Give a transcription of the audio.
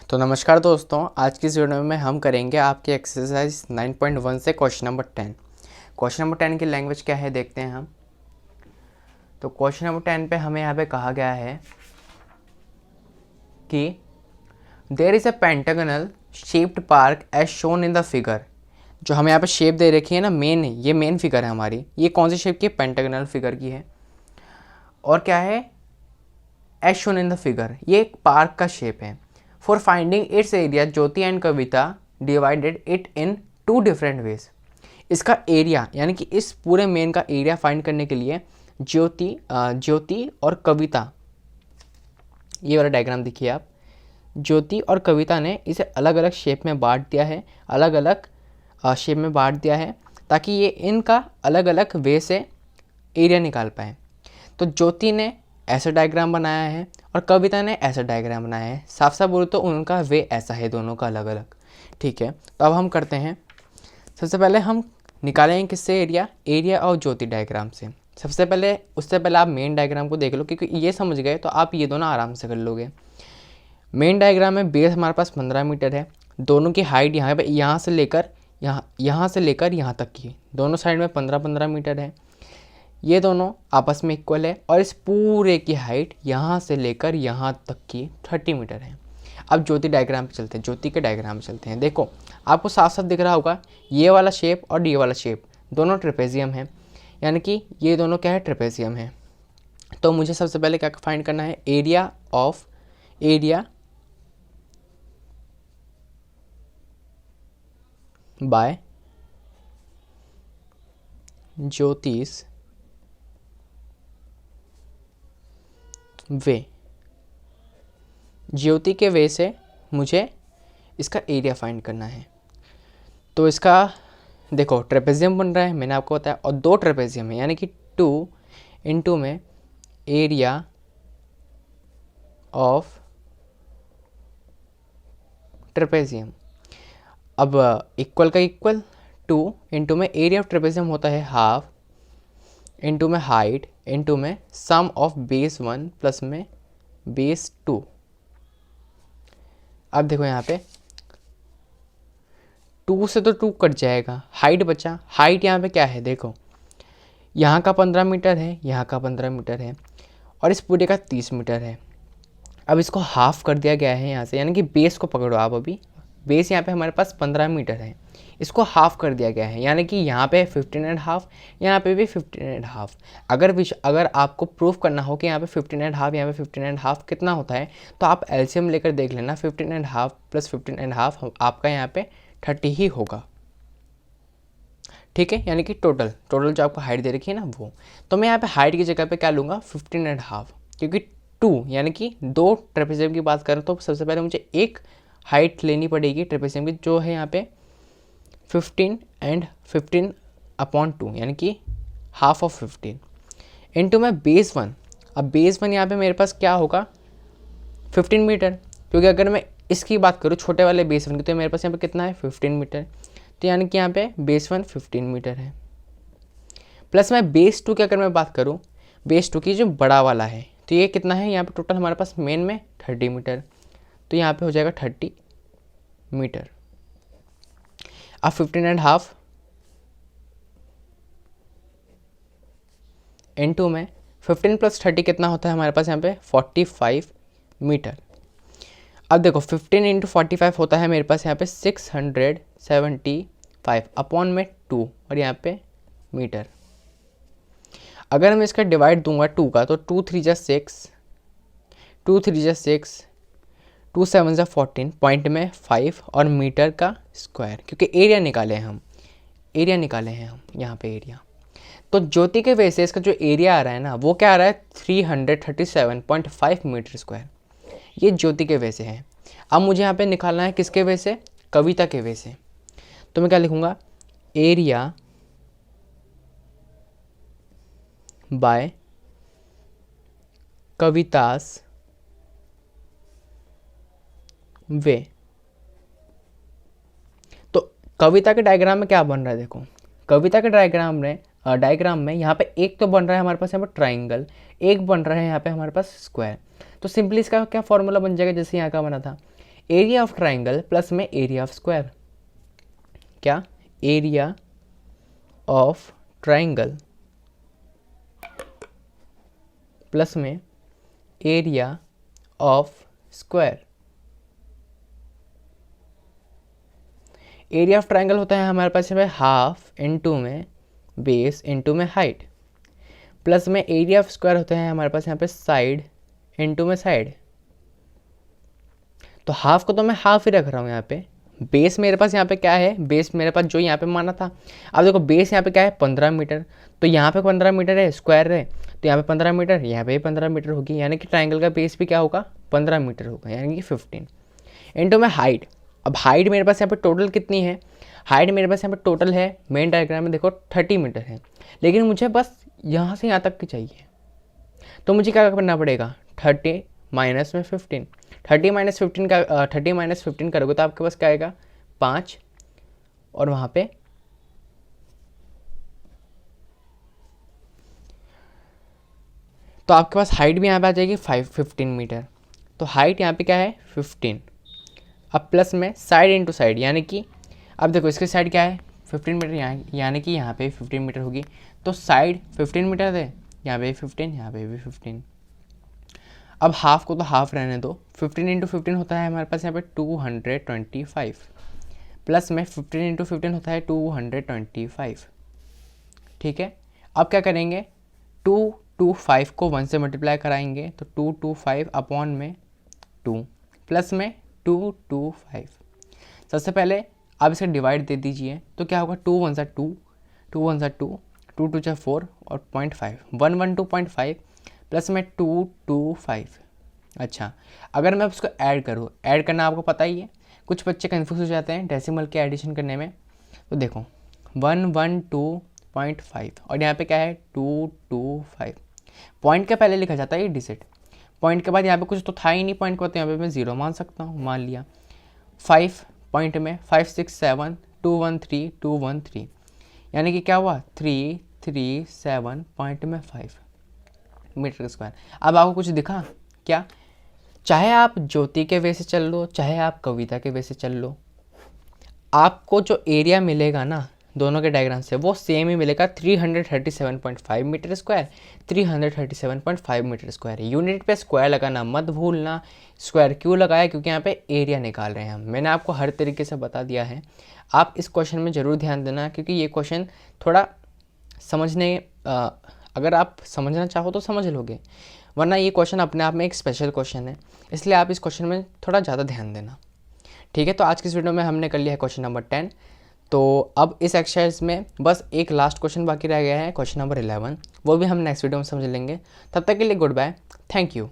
तो नमस्कार दोस्तों, आज की इस वीडियो में हम करेंगे आपके एक्सरसाइज 9.1 से क्वेश्चन नंबर 10। क्वेश्चन नंबर 10 की लैंग्वेज क्या है देखते हैं हम। तो क्वेश्चन नंबर 10 पे हमें यहाँ पे कहा गया है कि there is a pentagonal shaped park as shown in the figure. जो हमें यहाँ पे शेप दे रखी है ना, ये मेन फिगर है हमारी। ये कौन सी शेप की? पेंटागनल फिगर की है। और क्या है? As shown in the figure, ये एक पार्क का शेप है। For finding its area, Jyoti and Kavita divided it in 2 different ways. इसका एरिया यानी कि इस पूरे मेन का एरिया फाइंड करने के लिए ज्योति और कविता, ये वाला डायग्राम देखिए आप। ज्योति और कविता ने इसे अलग अलग शेप में बांट दिया है, अलग अलग शेप में बांट दिया है ताकि ये इनका अलग अलग वे से एरिया निकाल पाए। तो ज्योति ने ऐसा डायग्राम बनाया है और कविता ने ऐसा डायग्राम बनाया है। साफ साफ बोलो तो उनका वे ऐसा है, दोनों का अलग अलग। ठीक है, तो अब हम करते हैं। सबसे पहले हम निकालेंगे किससे? एरिया और ज्योति डायग्राम से। सबसे पहले, उससे पहले आप मेन डायग्राम को देख लो, क्योंकि ये समझ गए तो आप ये दोनों आराम से कर लोगे। मेन डायग्राम में बेस हमारे पास 15 मीटर है। दोनों की हाइट यहाँ से लेकर यहाँ तक की, दोनों साइड में 15-15 मीटर है। ये दोनों आपस में इक्वल है और इस पूरे की हाइट यहाँ से लेकर यहाँ तक की 30 मीटर है। अब ज्योति डायग्राम पे चलते हैं, ज्योति के डायग्राम पे चलते हैं। देखो, आपको साफ साफ दिख रहा होगा ये वाला शेप और ये वाला शेप दोनों ट्रेपेजियम है, यानी कि ये दोनों क्या है? ट्रेपेजियम है। तो मुझे सबसे पहले क्या फाइंड करना है? एरिया बाय ज्योतिष वे। ज्योति के वे से मुझे इसका एरिया फाइंड करना है। तो इसका देखो, ट्रेपेजियम बन रहा है, मैंने आपको बताया, और 2 ट्रेपेजियम है, यानी कि 2 इंटू में एरिया ऑफ ट्रेपेजियम। अब इक्वल का इक्वल, 2 इंटू में एरिया ऑफ ट्रेपेजियम होता है हाफ, इंटू में हाइट, इंटू में सम ऑफ बेस 1 प्लस में बेस 2। अब देखो यहाँ पे 2 से तो 2 कट जाएगा, हाइट बचा। हाइट यहाँ पे क्या है? देखो, यहाँ का 15 मीटर है, यहाँ का 15 मीटर है और इस पूरे का 30 मीटर है। अब इसको हाफ कर दिया गया है यहाँ से, यानी कि बेस को पकड़ो आप। अभी बेस यहाँ पे हमारे पास 15 मीटर है, इसको हाफ कर दिया गया है, यानी कि यहाँ पे 15.5, यहाँ पे भी 15.5। अगर आपको प्रूफ करना हो कि यहाँ पे 15.5, यहाँ पे 15.5 कितना होता है, तो आप एलसीएम लेकर देख लेना। 15.5 प्लस 15.5 आपका यहाँ पे 30 ही होगा। ठीक है, यानी कि टोटल जो आपको हाइट दे रखी है ना वो। तो मैं यहाँ पे हाइट की जगह पे क्या लूँगा? 15.5, क्योंकि 2 यानी कि 2 ट्रेपेजियम की बात करें तो सबसे पहले मुझे एक हाइट लेनी पड़ेगी ट्रेपेजियम की, जो है यहाँ पे 15 एंड 15/2, यानी कि हाफ ऑफ 15 इंटू में बेस 1। अब बेस 1 यहाँ पे मेरे पास क्या होगा? 15 मीटर, क्योंकि अगर मैं इसकी बात करूँ छोटे वाले बेस 1 की, तो मेरे पास यहाँ पे कितना है? 15 मीटर। तो यानी कि यहाँ पे बेस 1 15 मीटर है, प्लस में बेस 2 की अगर मैं बात करूँ, बेस 2 की जो बड़ा वाला है, तो ये कितना है? यहाँ पे टोटल हमारे पास मेन में 30 मीटर, तो यहाँ पे हो जाएगा 30 मीटर। अब 15.5 इंटू में 15 प्लस 30 कितना होता है हमारे पास यहाँ पे? 45 मीटर। अब देखो 15 इंटू 45 होता है मेरे पास यहाँ पे 675 अपॉन में 2 और यहाँ पे मीटर। अगर मैं इसका डिवाइड दूंगा 2 का, तो 2 3 जा 6, 2 3 जा 6, 2 7 जा 14, पॉइंट में 5 और मीटर का स्क्वायर, क्योंकि एरिया निकाले हैं हम यहाँ पे एरिया। तो ज्योति के वजह से इसका जो एरिया आ रहा है ना, वो क्या आ रहा है? 337.5 मीटर स्क्वायर। ये ज्योति के वजह से है। अब मुझे यहाँ पे निकालना है किसके वजह से? कविता के वजह से। तो मैं क्या लिखूँगा? एरिया बाय कवितास वे। तो कविता के डायग्राम में क्या बन रहा है? देखो, कविता के डायग्राम में यहाँ पे एक तो बन रहा है हमारे पास यहाँ पर ट्राइंगल, एक बन रहा है यहाँ पे हमारे पास स्क्वायर। तो सिंपली इसका क्या फॉर्मूला बन जाएगा? जैसे यहाँ का बना था, एरिया ऑफ ट्राइंगल प्लस में एरिया ऑफ स्क्वायर, क्या, एरिया ऑफ ट्राइंगल प्लस में area of square. Area of triangle होता है हमारे पास में हाफ इनटू में बेस इनटू में हाइट, प्लस में एरिया ऑफ स्क्वायर होता है हमारे पास यहाँ पे साइड इनटू में साइड। तो हाफ को तो मैं हाफ ही रख रहा हूँ यहाँ पे। बेस मेरे पास यहाँ पे क्या है, बेस मेरे पास जो यहाँ पे माना था, अब देखो बेस यहाँ पे क्या है 15 मीटर, तो यहाँ पे 15 मीटर है, स्क्वायर है तो यहाँ पे 15 मीटर, यहाँ पे भी 15 मीटर होगी, यानी कि ट्राइंगल का बेस भी क्या होगा 15 मीटर होगा, यानी कि 15 इनटू में हाइट। अब हाइट मेरे पास यहाँ पे टोटल कितनी है, हाइट मेरे पास यहाँ पे टोटल है मेन डायग्राम में देखो 30 मीटर है, लेकिन मुझे बस यहाँ से यहाँ तक की चाहिए, तो मुझे क्या करना पड़ेगा 30 माइनस में 15, 30 माइनस 15 का 30 माइनस 15 करोगे तो आपके पास क्या आएगा 5, और वहाँ पे तो आपके पास हाइट भी यहाँ पे आ जाएगी 15 मीटर, तो हाइट यहाँ पे क्या है 15। अब प्लस में साइड इनटू साइड, यानी कि अब देखो इसके साइड क्या है 15 मीटर, यहाँ यानी कि यहाँ पे 15 मीटर होगी, तो साइड 15 मीटर है, यहाँ पे 15, यहाँ पे भी 15। अब हाफ को तो हाफ रहने दो, 15 इंटू 15 होता है हमारे पास यहाँ पे 225, प्लस में 15 इंटू 15 होता है 225, ठीक है। अब क्या करेंगे 225 को 1 से मल्टीप्लाई कराएंगे, तो 225 अपॉन में 2 प्लस में 225। सबसे पहले आप इसे डिवाइड दे दीजिए, तो क्या होगा 2 1 2, 2 1 2, 2 2 4 और 0.5, 112.5 प्लस में 225। अच्छा, अगर मैं उसको ऐड करूँ, ऐड करना आपको पता ही है, कुछ बच्चे कन्फ्यूज हो जाते हैं डेसिमल के एडिशन करने में, तो देखो 112.5 और यहाँ पे क्या है 225, पॉइंट के पहले लिखा जाता है ये डिजिट, पॉइंट के बाद यहाँ पे कुछ तो था ही नहीं, पॉइंट के बाद यहाँ पे मैं 0 मान सकता हूँ, मान लिया। 5 पॉइंट में 5 6 7 213 213, यानी कि क्या हुआ 337 पॉइंट में 5 मीटर स्क्वायर। अब आपको कुछ दिखा क्या, चाहे आप ज्योति के वे से चल लो, चाहे आप कविता के वे से चल लो, आपको जो एरिया मिलेगा ना दोनों के डायग्राम से वो सेम ही मिलेगा, 337.5 metre square, 337.5 metre square. Unit पे स्क्वायर लगाना मत भूलना। स्क्वायर क्यों लगाया, क्योंकि यहाँ पे एरिया निकाल रहे हैं हम, मैंने आपको हर तरीके से बता दिया है। आप इस क्वेश्चन में ज़रूर ध्यान देना, क्योंकि ये क्वेश्चन थोड़ा समझने अगर आप समझना चाहो तो समझ लोगे, वरना ये क्वेश्चन अपने आप में एक स्पेशल क्वेश्चन है, इसलिए आप इस क्वेश्चन में थोड़ा ज़्यादा ध्यान देना, ठीक है। तो आज की इस वीडियो में हमने कर लिया है क्वेश्चन नंबर 10। तो अब इस एक्सरसाइज में बस एक लास्ट क्वेश्चन बाकी रह गया है, क्वेश्चन नंबर 11, वो भी हम नेक्स्ट वीडियो में समझ लेंगे। तब तक के लिए गुड बाय, थैंक यू।